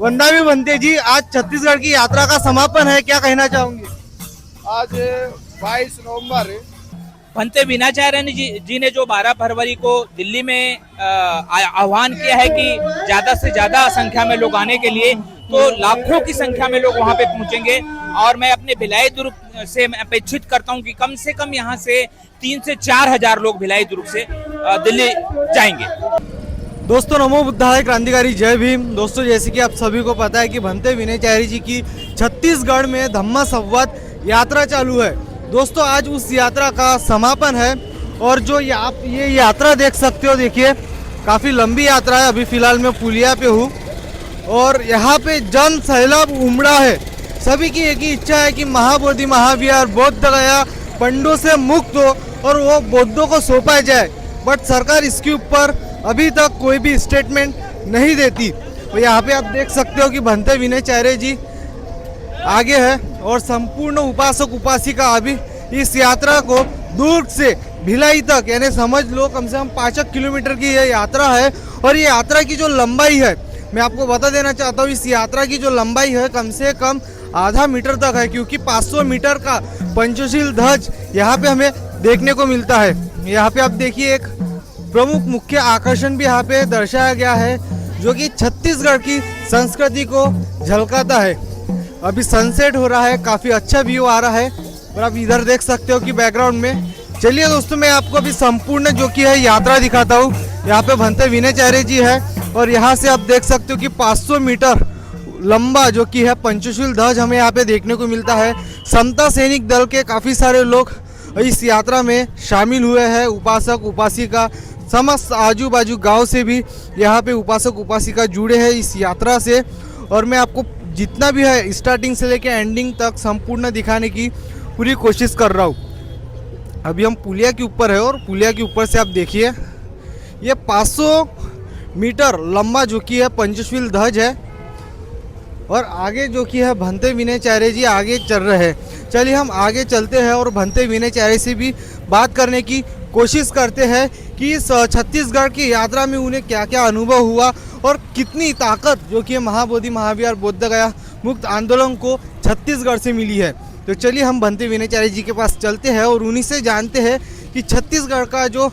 वंदा भी बनते जी, आज छत्तीसगढ़ की यात्रा का समापन है, क्या कहना चाहूंगे? आज 22 नवंबर भंते विनाचार्य जी ने जो 12 फरवरी को दिल्ली में आह्वान किया है कि ज्यादा से ज्यादा संख्या में लोग आने के लिए, तो लाखों की संख्या में लोग वहां पे पहुंचेंगे। और मैं अपने भिलाई दुर्ग से अपेक्षित करता हूं कि कम से कम यहां से 3 से 4 हजार लोग भिलाई दुर्ग से दिल्ली जाएंगे। दोस्तों नमो बुद्धाय, क्रांतिकारी जय भीम। दोस्तों जैसे कि आप सभी को पता है कि भंते विनाचार्य जी की छत्तीसगढ़ में धम्म संवाद यात्रा चालू है। दोस्तों आज उस यात्रा का समापन है और जो आप ये यात्रा देख सकते हो, देखिए काफ़ी लंबी यात्रा है। अभी फिलहाल मैं पुलिया पे हूँ और यहाँ पे जन सैलाब उमड़ा है। सभी की एक ही इच्छा है कि महाबोधि महाविहार बोध गया पंडों से मुक्त हो और वो बौद्धों को सौंपा जाए, बट सरकार इसके ऊपर अभी तक कोई भी स्टेटमेंट नहीं देती। तो यहाँ पे आप देख सकते हो कि भंते विनाचार्य जी आगे है और संपूर्ण उपासक उपासिका अभी इस यात्रा को दुर्ग से भिलाई तक, यानी समझ लो कम से कम 5 किलोमीटर की ये यात्रा है। और ये यात्रा की जो लंबाई है, मैं आपको बता देना चाहता हूँ, इस यात्रा की जो लंबाई है कम से कम आधा मीटर तक है, क्योंकि 500 मीटर का पंचशील ध्वज यहाँ पे हमें देखने को मिलता है। यहाँ पे आप देखिए एक प्रमुख मुख्य आकर्षण भी यहाँ पे दर्शाया गया है, जो कि छत्तीसगढ़ की संस्कृति को झलकाता है। अभी सनसेट हो रहा है, काफ़ी अच्छा व्यू आ रहा है और आप इधर देख सकते हो कि बैकग्राउंड में। चलिए दोस्तों मैं आपको अभी संपूर्ण जो कि है यात्रा दिखाता हूँ। यहाँ पे भंते विनाचार्य जी है और यहाँ से आप देख सकते हो कि 500 मीटर लंबा जो कि है पंचशील ध्वज हमें यहाँ पे देखने को मिलता है। समता सैनिक दल के काफ़ी सारे लोग इस यात्रा में शामिल हुए हैं। उपासक उपासिका समस्त आजू बाजू गांव से भी यहाँ पे उपासक उपासिका जुड़े हैं इस यात्रा से। और मैं आपको जितना भी है स्टार्टिंग से लेकर एंडिंग तक संपूर्ण दिखाने की पूरी कोशिश कर रहा हूँ। अभी हम पुलिया के ऊपर है और पुलिया के ऊपर से आप देखिए ये 500 मीटर लंबा जो कि है पंचशील ध्वज है और आगे जो कि है भंते विनाचार्य जी आगे चल रहे हैं। चलिए हम आगे चलते हैं और भंते विनाचार्य से भी बात करने की कोशिश करते हैं कि इस छत्तीसगढ़ की यात्रा में उन्हें क्या क्या अनुभव हुआ और कितनी ताकत जो कि महाबोधि महाविहार बोध गया मुक्त आंदोलन को छत्तीसगढ़ से मिली है। तो चलिए हम भंते विनाचार्य जी के पास चलते हैं और उन्हीं से जानते हैं कि छत्तीसगढ़ का जो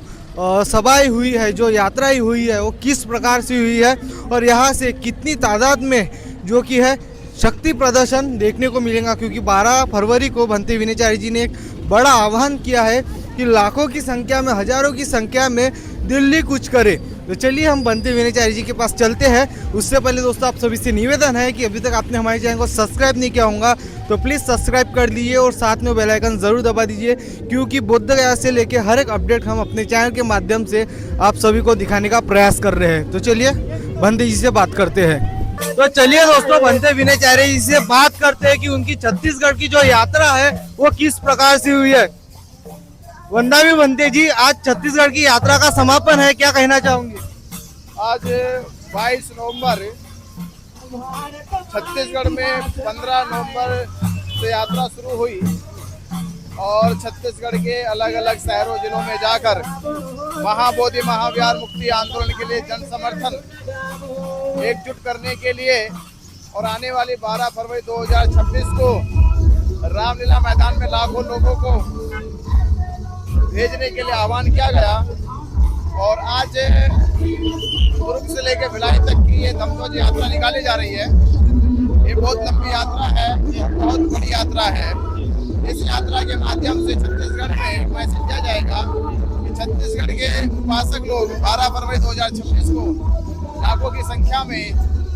सभाएं हुई है, जो यात्राएं हुई है, वो किस प्रकार से हुई है और यहाँ से कितनी तादाद में जो कि है शक्ति प्रदर्शन देखने को मिलेगा। क्योंकि 12 फरवरी को भंते विनाचार्य जी ने एक बड़ा आह्वान किया है कि लाखों की संख्या में, हजारों की संख्या में दिल्ली कुछ करे। तो चलिए हम भंते विनाचार्य जी के पास चलते हैं। उससे पहले दोस्तों आप सभी से निवेदन है कि अभी तक आपने हमारे चैनल को सब्सक्राइब नहीं किया होगा तो प्लीज़ सब्सक्राइब कर लीजिए और साथ में बेल आइकन ज़रूर दबा दीजिए, क्योंकि बोध गया से लेके हर एक अपडेट हम अपने चैनल के माध्यम से आप सभी को दिखाने का प्रयास कर रहे हैं। तो चलिए भंते जी से बात करते हैं। तो चलिए दोस्तों भंते विनाचार्य जी से बात करते हैं कि उनकी छत्तीसगढ़ की जो यात्रा है वो किस प्रकार से हुई है। वंदा भी बनते जी, आज छत्तीसगढ़ की यात्रा का समापन है, क्या कहना चाहूंगे? आज 22 नवंबर छत्तीसगढ़ में 15 नवंबर से यात्रा शुरू हुई और छत्तीसगढ़ के अलग अलग शहरों जिलों में जाकर महाबोधि महाविहार मुक्ति आंदोलन के लिए जन समर्थन एकजुट करने के लिए और आने वाली 12 फरवरी 2026 को रामलीला मैदान में लाखों लोगों को भेजने के लिए आह्वान किया गया। और आज दुर्ग से लेकर भिलाई तक की ये धम्मध्वज यात्रा निकाली जा रही है। ये बहुत लंबी यात्रा है, ये बहुत बड़ी यात्रा है। इस यात्रा के माध्यम से छत्तीसगढ़ में एक मैसेज दिया जाएगा कि छत्तीसगढ़ के उपासक लोग 12 फरवरी 2026 को लाखों की संख्या में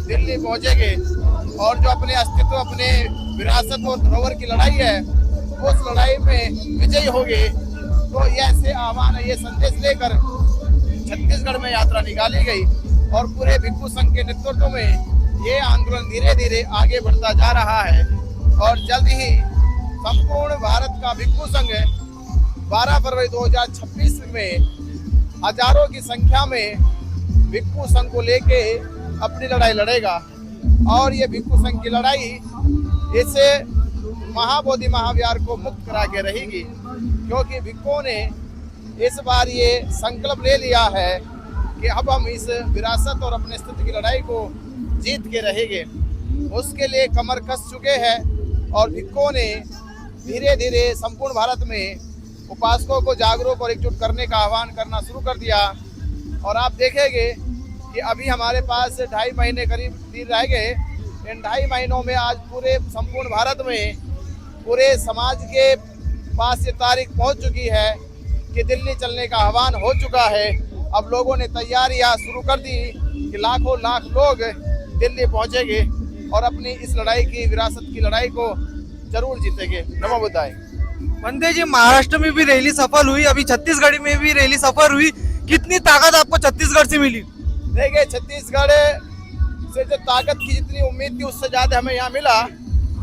दिल्ली पहुंचेंगे और जो अपने अस्तित्व, अपने विरासत और धरोहर की लड़ाई है, उस लड़ाई में विजयी होंगे। तो ये ऐसे आह्वान है, ये संदेश लेकर छत्तीसगढ़ में यात्रा निकाली गई और पूरे भिक्खू संघ के नेतृत्व में ये आंदोलन धीरे धीरे आगे बढ़ता जा रहा है। और जल्द ही संपूर्ण भारत का भिक्खू संघ 12 फरवरी 2026 में हजारों की संख्या में भिक्खू संघ को लेके अपनी लड़ाई लड़ेगा। और ये भिक्खू संघ की लड़ाई इसे महाबोधि महाविहार को मुक्त करा के रहेगी, क्योंकि भिक्खुओं ने इस बार ये संकल्प ले लिया है कि अब हम इस विरासत और अपने अस्तित्व की लड़ाई को जीत के रहेंगे। उसके लिए कमर कस चुके हैं और भिक्खुओं ने धीरे धीरे संपूर्ण भारत में उपासकों को जागरूक और एकजुट करने का आह्वान करना शुरू कर दिया। और आप देखेंगे कि अभी हमारे पास 2.5 महीने करीब दिन रह गए। इन 2.5 महीनों में आज पूरे संपूर्ण भारत में पूरे समाज के पास ये तारीख पहुंच चुकी है कि दिल्ली चलने का आह्वान हो चुका है। अब लोगों ने तैयारियां शुरू कर दी कि लाखों लाख लोग दिल्ली पहुंचेंगे और अपनी इस लड़ाई की, विरासत की लड़ाई को जरूर जीतेंगे। नमो बुद्धाय। बंदे जी, महाराष्ट्र में भी रैली सफल हुई, अभी छत्तीसगढ़ में भी रैली सफल हुई। कितनी ताकत आपको छत्तीसगढ़ से मिली? देखिए, छत्तीसगढ़ से जो ताकत की जितनी उम्मीद थी उससे ज्यादा हमें यहाँ मिला,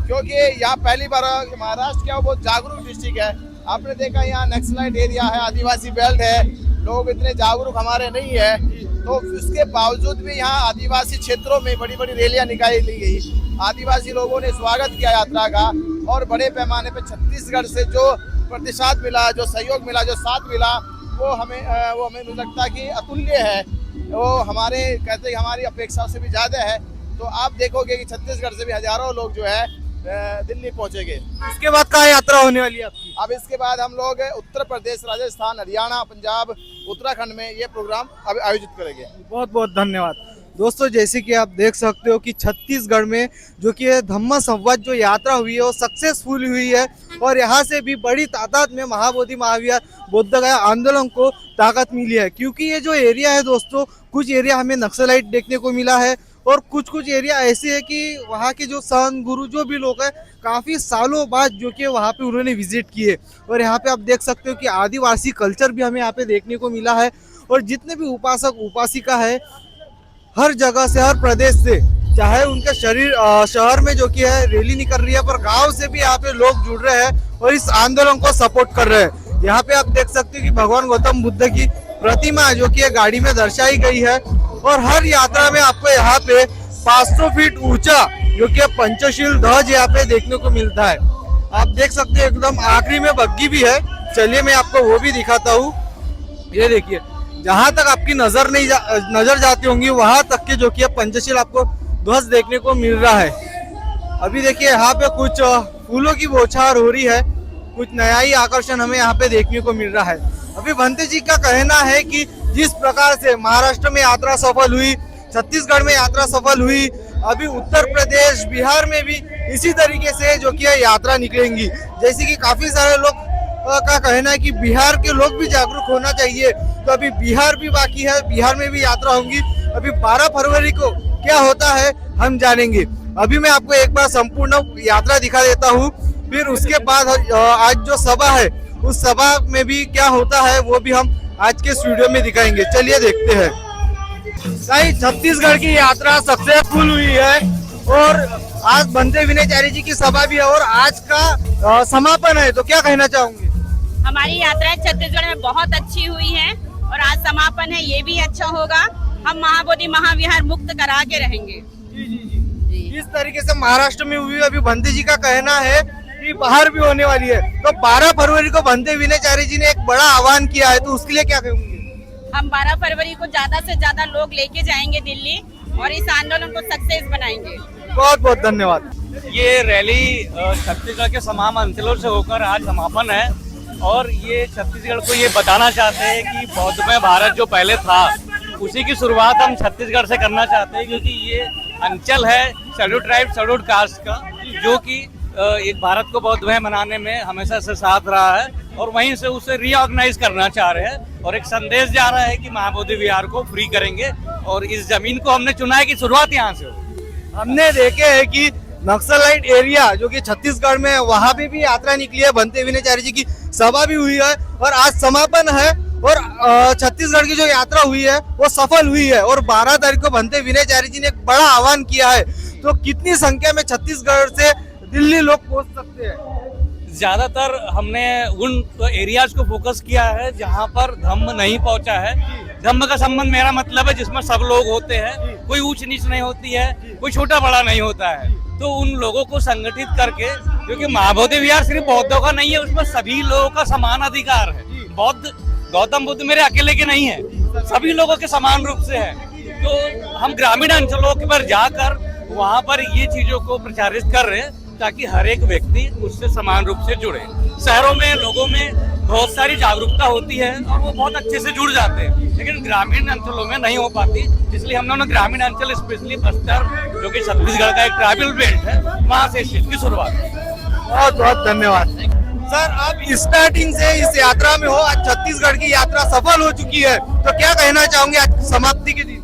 क्योंकि यहाँ पहली बार महाराष्ट्र क्या बहुत जागरूक डिस्ट्रिक्ट है। आपने देखा यहाँ नक्सलाइट एरिया है, आदिवासी बेल्ट है, लोग इतने जागरूक हमारे नहीं है, तो उसके बावजूद भी यहाँ आदिवासी क्षेत्रों में बड़ी बड़ी रैलियां निकाली गई। आदिवासी लोगों ने स्वागत किया यात्रा का और बड़े पैमाने पर छत्तीसगढ़ से जो प्रतिशत मिला, जो सहयोग मिला, जो साथ मिला, वो हमें लगता कि अतुल्य है। वो हमारे कहते हैं हमारी अपेक्षाओं से भी ज़्यादा है। तो आप देखोगे कि छत्तीसगढ़ से भी हजारों लोग जो है दिल्ली पहुंचेंगे। इसके बाद कहाँ यात्रा होने वाली है आपकी? अब इसके बाद हम लोग उत्तर प्रदेश, राजस्थान, हरियाणा, पंजाब, उत्तराखंड में ये प्रोग्राम अब आयोजित करेंगे। बहुत बहुत धन्यवाद। दोस्तों, जैसे कि आप देख सकते हो कि छत्तीसगढ़ में जो कि धम्म संवाद जो यात्रा हुई है वो सक्सेसफुल हुई है और यहाँ से भी बड़ी तादाद में महाबोधि महाविहार बौद्ध गया आंदोलन को ताकत मिली है। क्योंकि ये जो एरिया है दोस्तों, कुछ एरिया हमें नक्सलाइट देखने को मिला है और कुछ एरिया ऐसे है कि वहाँ के जो संत गुरु जो भी लोग हैं काफ़ी सालों बाद जो कि वहाँ पे उन्होंने विजिट किए। और यहाँ पे आप देख सकते हो कि आदिवासी कल्चर भी हमें यहाँ पे देखने को मिला है। और जितने भी उपासक उपासिका है हर जगह से, हर प्रदेश से, चाहे उनके शहर में जो कि है रैली निकल रही है, पर गांव से भी यहाँ पे लोग जुड़ रहे हैं और इस आंदोलन को सपोर्ट कर रहे हैं। यहाँ पे आप देख सकते हो कि भगवान गौतम बुद्ध की प्रतिमा जो कि गाड़ी में दर्शाई गई है और हर यात्रा में आपको यहाँ पे 500 फीट ऊंचा जो कि पंचशील ध्वज यहाँ पे देखने को मिलता है। आप देख सकते हैं एकदम आखिरी में बग्गी भी है। चलिए मैं आपको वो भी दिखाता हूँ। ये देखिए, जहां तक आपकी नजर जाती होंगी वहां तक के जो कि पंचशील आपको ध्वज देखने को मिल रहा है। अभी देखिए यहाँ पे कुछ फूलों की बौछार हो रही है, कुछ नया ही आकर्षण हमें यहाँ पे देखने को मिल रहा है। अभी भंते जी का कहना है कि जिस प्रकार से महाराष्ट्र में यात्रा सफल हुई, छत्तीसगढ़ में यात्रा सफल हुई, अभी उत्तर प्रदेश, बिहार में भी इसी तरीके से जो कि यात्रा निकलेंगी। जैसे कि काफी सारे लोग का कहना है कि बिहार के लोग भी जागरूक होना चाहिए, तो अभी बिहार भी बाकी है, बिहार में भी यात्रा होंगी। अभी 12 फरवरी को क्या होता है हम जानेंगे। अभी मैं आपको एक बार संपूर्ण यात्रा दिखा देता हूँ, फिर उसके बाद आज जो सभा है उस सभा में भी क्या होता है वो भी हम आज के इस वीडियो में दिखाएंगे। चलिए देखते हैं। भाई, छत्तीसगढ़ की यात्रा सक्सेसफुल हुई है और आज बनते विनयचार्य जी की सभा भी है और आज का समापन है, तो क्या कहना चाहूंगी? हमारी यात्राएं छत्तीसगढ़ में बहुत अच्छी हुई है और आज समापन है, ये भी अच्छा होगा। हम महाबोधि महाविहार मुक्त करा के रहेंगे। जी। इस तरीके से महाराष्ट्र में हुई, अभी भंते जी का कहना है कि बाहर भी होने वाली है। तो 12 फरवरी को भंते विनयचार्य जी ने एक बड़ा आह्वान किया है, तो उसके लिए क्या कहेंगे? हम 12 फरवरी को ज्यादा से ज्यादा लोग लेके जाएंगे दिल्ली और इस आंदोलन को सक्सेस बनाएंगे। बहुत बहुत धन्यवाद। ये रैली छत्तीसगढ़ के तमाम अंचलों से होकर आज समापन है और ये छत्तीसगढ़ को ये बताना चाहते हैं कि बौद्धमय भारत जो पहले था उसी की शुरुआत हम छत्तीसगढ़ से करना चाहते हैं, क्योंकि ये अंचल है शेड्यूल ट्राइब, शेड्यूल कास्ट का, जो कि एक भारत को बौद्धमय बनाने में हमेशा से साथ रहा है और वहीं से उसे रीऑर्गेनाइज करना चाह रहे हैं और एक संदेश जा रहा है कि महाबोधि विहार को फ्री करेंगे और इस जमीन को हमने चुना है कि शुरुआत यहाँ से हो। हमने देखे है कि नक्सलाइट एरिया जो कि छत्तीसगढ़ में है वहां पे भी यात्रा निकली है, भंते विनयचार्य जी की सभा भी हुई है और आज समापन है और छत्तीसगढ़ की जो यात्रा हुई है वो सफल हुई है और 12 तारीख को भंते विनयचार्य जी ने एक बड़ा आह्वान किया है। तो कितनी संख्या में छत्तीसगढ़ से दिल्ली लोग पहुंच सकते हैं? ज्यादातर हमने उन एरियाज को फोकस किया है जहाँ पर धम्म नहीं पहुँचा है। धम्म का संबंध मेरा मतलब है जिसमें सब लोग होते हैं, कोई ऊंच नीच नहीं होती है, कोई छोटा बड़ा नहीं होता है। तो उन लोगों को संगठित करके, क्योंकि महाबोधि विहार सिर्फ बौद्धों का नहीं है, उसमें सभी लोगों का समान अधिकार है। बौद्ध गौतम बुद्ध मेरे अकेले के नहीं है, सभी लोगों के समान रूप से है। तो हम ग्रामीण अंचलों पर जाकर वहाँ पर ये चीजों को प्रचारित कर रहे हैं ताकि हर एक व्यक्ति उससे समान रूप से जुड़े। शहरों में लोगों में बहुत सारी जागरूकता होती है और वो बहुत अच्छे से जुड़ जाते हैं, लेकिन ग्रामीण अंचलों में नहीं हो पाती। इसलिए हम लोगों ने ग्रामीण अंचल स्पेशली बस्तर, जो कि छत्तीसगढ़ का एक ट्राइबल बेल्ट है, वहाँ से इस चीज की शुरुआत की। बहुत बहुत धन्यवाद सर। आप स्टार्टिंग से इस यात्रा में हो, आज छत्तीसगढ़ की यात्रा सफल हो चुकी है, तो क्या कहना चाहोगे आज समाप्ति के दिन?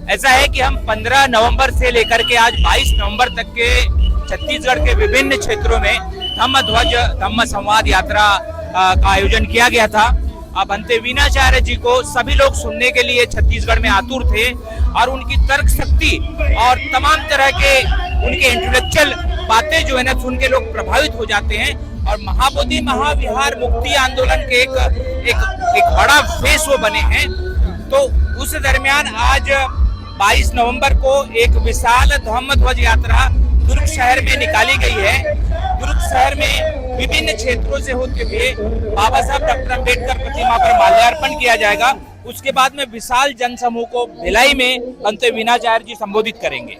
ऐसा है कि हम 15 नवंबर से लेकर के आज 22 नवंबर तक के छत्तीसगढ़ के विभिन्न क्षेत्रों में धम्म ध्वज धम्म संवाद यात्रा का आयोजन किया गया था। भंते वीणाचार्य जी को सभी लोग सुनने के लिए छत्तीसगढ़ में आतुर थे और उनकी तर्क शक्ति और तमाम तरह के उनके इंटेलेक्चुअल बातें जो है ना सुन के लोग प्रभावित हो जाते हैं और महाबोधि महाविहार मुक्ति आंदोलन के एक बड़ा फेस वो बने हैं। तो उस दरमियान आज 22 नवंबर को एक विशाल धम्म ध्वज यात्रा दुर्ग शहर में निकाली गई है। दुर्ग शहर में विभिन्न क्षेत्रों से होते हुए बाबा साहब डॉक्टर अम्बेडकर प्रतिमा पर माल्यार्पण किया जाएगा। उसके बाद में विशाल जनसमूह को भिलाई में भंते वीणाचार्य जी संबोधित करेंगे।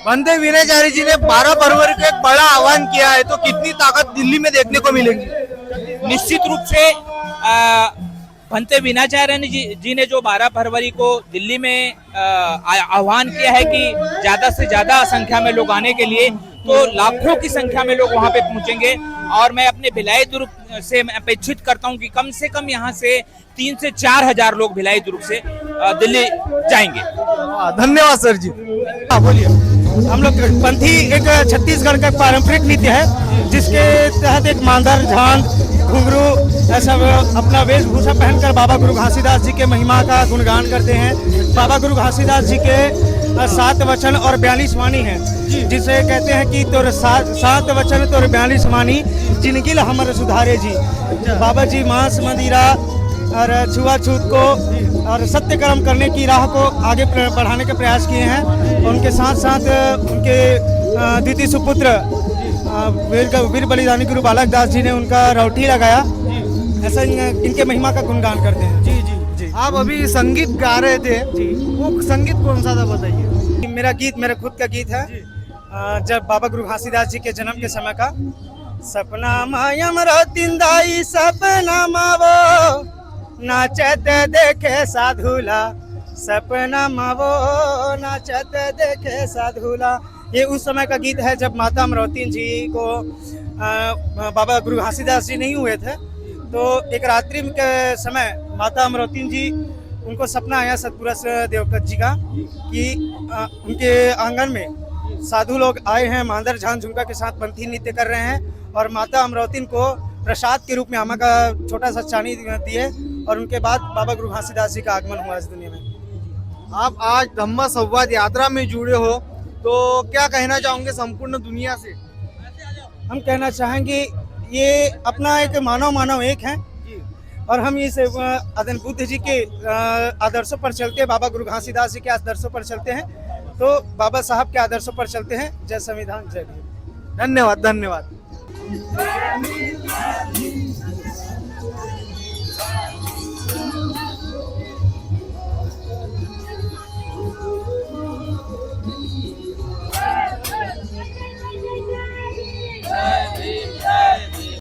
भंते वीणाचार्य जी ने 12 फरवरी को एक बड़ा आह्वान किया है, तो कितनी ताकत दिल्ली में देखने को मिलेगी? निश्चित रूप से भंते वीणाचार्य जी ने जो 12 फरवरी को दिल्ली में आह्वान किया है कि ज्यादा से ज्यादा संख्या में लोग आने के लिए, तो लाखों की संख्या में लोग वहां पे पहुंचेंगे। और मैं अपने भिलाई दुर्ग से अपेक्षित करता हूं कि कम से कम यहां से 3 से 4 हजार लोग भिलाई दुर्ग से दिल्ली जाएंगे। धन्यवाद सर जी। बोलिए। हम लोग पंथी एक छत्तीसगढ़ का पारंपरिक नृत्य है, जिसके तहत एक मांदर, झांझ, घुंघरू ऐसा अपना वेशभूषा पहनकर बाबा गुरु घासीदास जी के महिमा का गुणगान करते हैं। बाबा गुरु घासीदास जी के 7 वचन और 42 वाणी है, जिसे कहते हैं कि तोर 7 वचन तोर 42 वाणी जिनगिल हमर सुधारे जी। बाबा जी मांस मदिरा और छुआछूत को और सत्य कर्म करने की राह को आगे बढ़ाने के प्रयास किए हैं। उनके साथ साथ उनके द्वितीय सुपुत्र वीर बलिदानी गुरु बालक दास जी ने उनका रौठी लगाया। ऐसा इनके महिमा का गुणगान करते हैं। जी जी जी। आप अभी संगीत गा रहे थे, वो संगीत कौन सा था बताइए? मेरा गीत मेरा खुद का गीत है, जब बाबा गुरु घासीदास जी के जन्म के समय का। सपना मायम रोतिंदाई सपना मावो नाचत देखे साधुला, सपना मावो नाचत देखे साधुला। ये उस समय का गीत है जब माता अमरौती जी को बाबा गुरु घासीदास जी नहीं हुए थे, तो एक रात्रि के समय माता अमरौती जी उनको सपना आया सतपुरुष देवकत जी का कि उनके आंगन में साधु लोग आए हैं, मांदर झांझ झुमका के साथ पंथी नृत्य कर रहे हैं और माता अमरौती को प्रसाद के रूप में आमा का छोटा सा चानी दिए और उनके बाद बाबा गुरु घासीदास जी का आगमन हुआ इस दुनिया में। आप आज धम्म संवाद यात्रा में जुड़े हो, तो क्या कहना चाहोगे संपूर्ण दुनिया से? हम कहना चाहेंगे ये अपना एक मानव एक है और हम इस आदन बुद्ध जी के आदर्शों पर चलते, बाबा गुरु घासीदास जी के आदर्शों पर चलते हैं, तो बाबा साहब के आदर्शों पर चलते हैं। जय संविधान, जय भीम। धन्यवाद धन्यवाद।